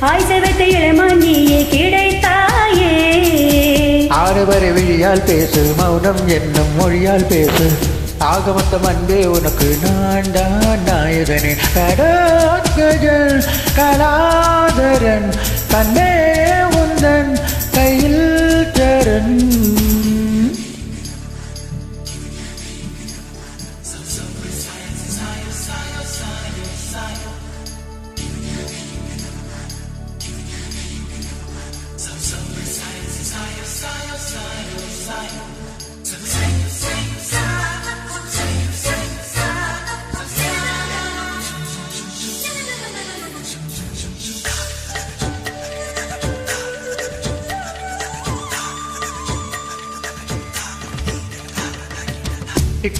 ஆய்சவத்தை இளமானியே கிடைத்தாயே. ஆறுவரை விழியால் பேசு, மௌனம் என்னும் மொழியால் பேசு. ஆகமத்தம் அன்பே உனக்கு நான் தான் நாயகனே. கடோத்கஜன் கலாதரன் கண்ணே உந்தன் கையில் சரண்.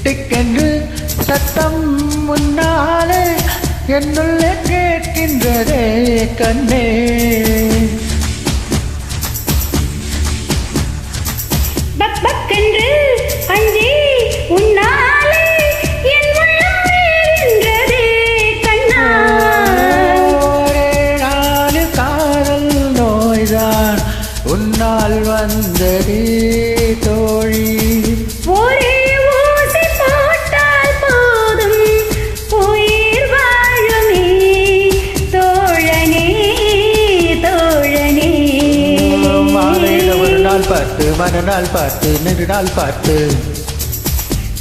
டிக்கென்று சத்தம் முன்னாலே என்னுள்ளே கேட்கின்றதே கண்ணே. பக்கென்று அஞ்சி உன்னாலே என் உள்ளம் ஏறின்றதே கண்ணா. ஒரே நாலு காதல் நோய்தான் உன்னால் வந்ததே தோழி. ஒரே ஊசி போட்டால் போதும் உயிர் வாழுமே தோழனே தோழனே. மாலையில ஒரு நாள் பார்த்து மறுநாள் பார்த்து நெடுநாள் பார்த்து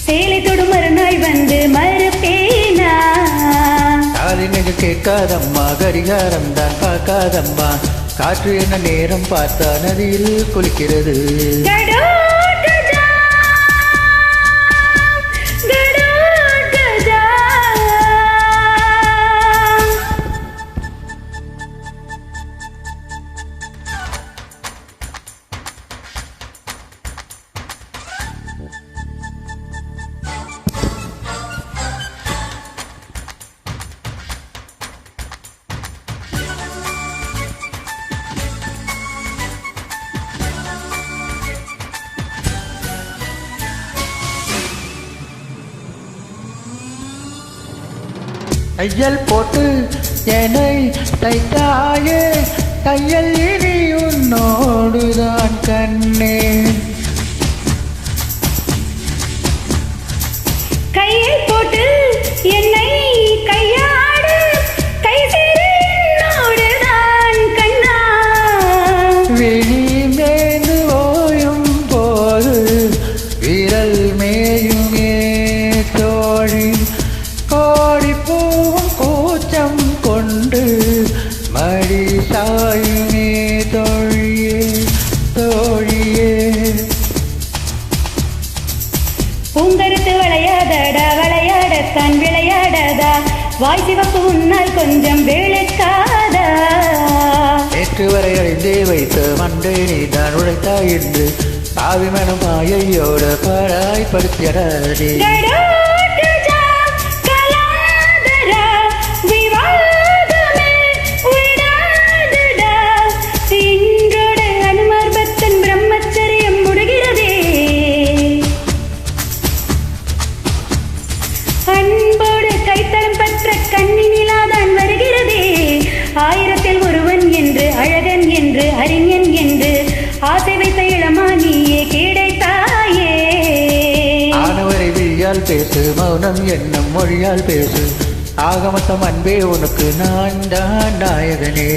சேலை தொடு மறுநாள் வந்து மறுப்பேனா. காலை நெஞ்சு கேட்காதம்மா, கடிகாரம் தான் பார்க்காதம்மா. காற்று என்ன நேரம் பார்த்தா நதியில் குளிக்கிறது. தையல் போட்டு என்னை தைத்தாயே, தையல் இனி உன்னோடுதான் கண்ணே. கையில் போட்டு என்னை கையாடு, கை சேரு என்னோடுதான் கண்ணா. விழி மேந்து ஓயும் போது விரல் மேயுமே தோழி. கோடி பூவும் கூச்சம் கொண்டு மடி சாயுமே தோழியே தோழியே. பூங்கருத்து விளையாடடா விளையாடத்தான் விளையாடதா, வாய் சிவப்பு உன்னால் கொஞ்சம் வெளுக்காதா. நேற்று வரை அழிந்தே வைத்த மண்டை நீதான் உழைத்தாய் என்று பாவி மனம் மாயையோட பாராய்படுத்தியடாதே. அன்போடு கைத்தளம் பற்ற கண்ணினிலாதான் வருகிறதே. ஆயிரத்தில் ஒருவன் என்று அழகன் என்று அறிஞன் என்று ஆசை வைத்த இளமானியே கிடைத்தாயே. ஆனவரை விழியால் பேசு, மௌனம் என்னும் மொழியால் பேசு. ஆகமத்தம் அன்பே உனக்கு நான் தான் நாயகனே.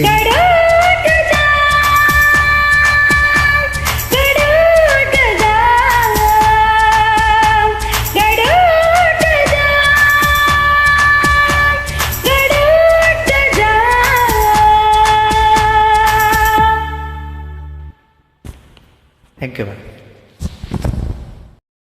Thank you.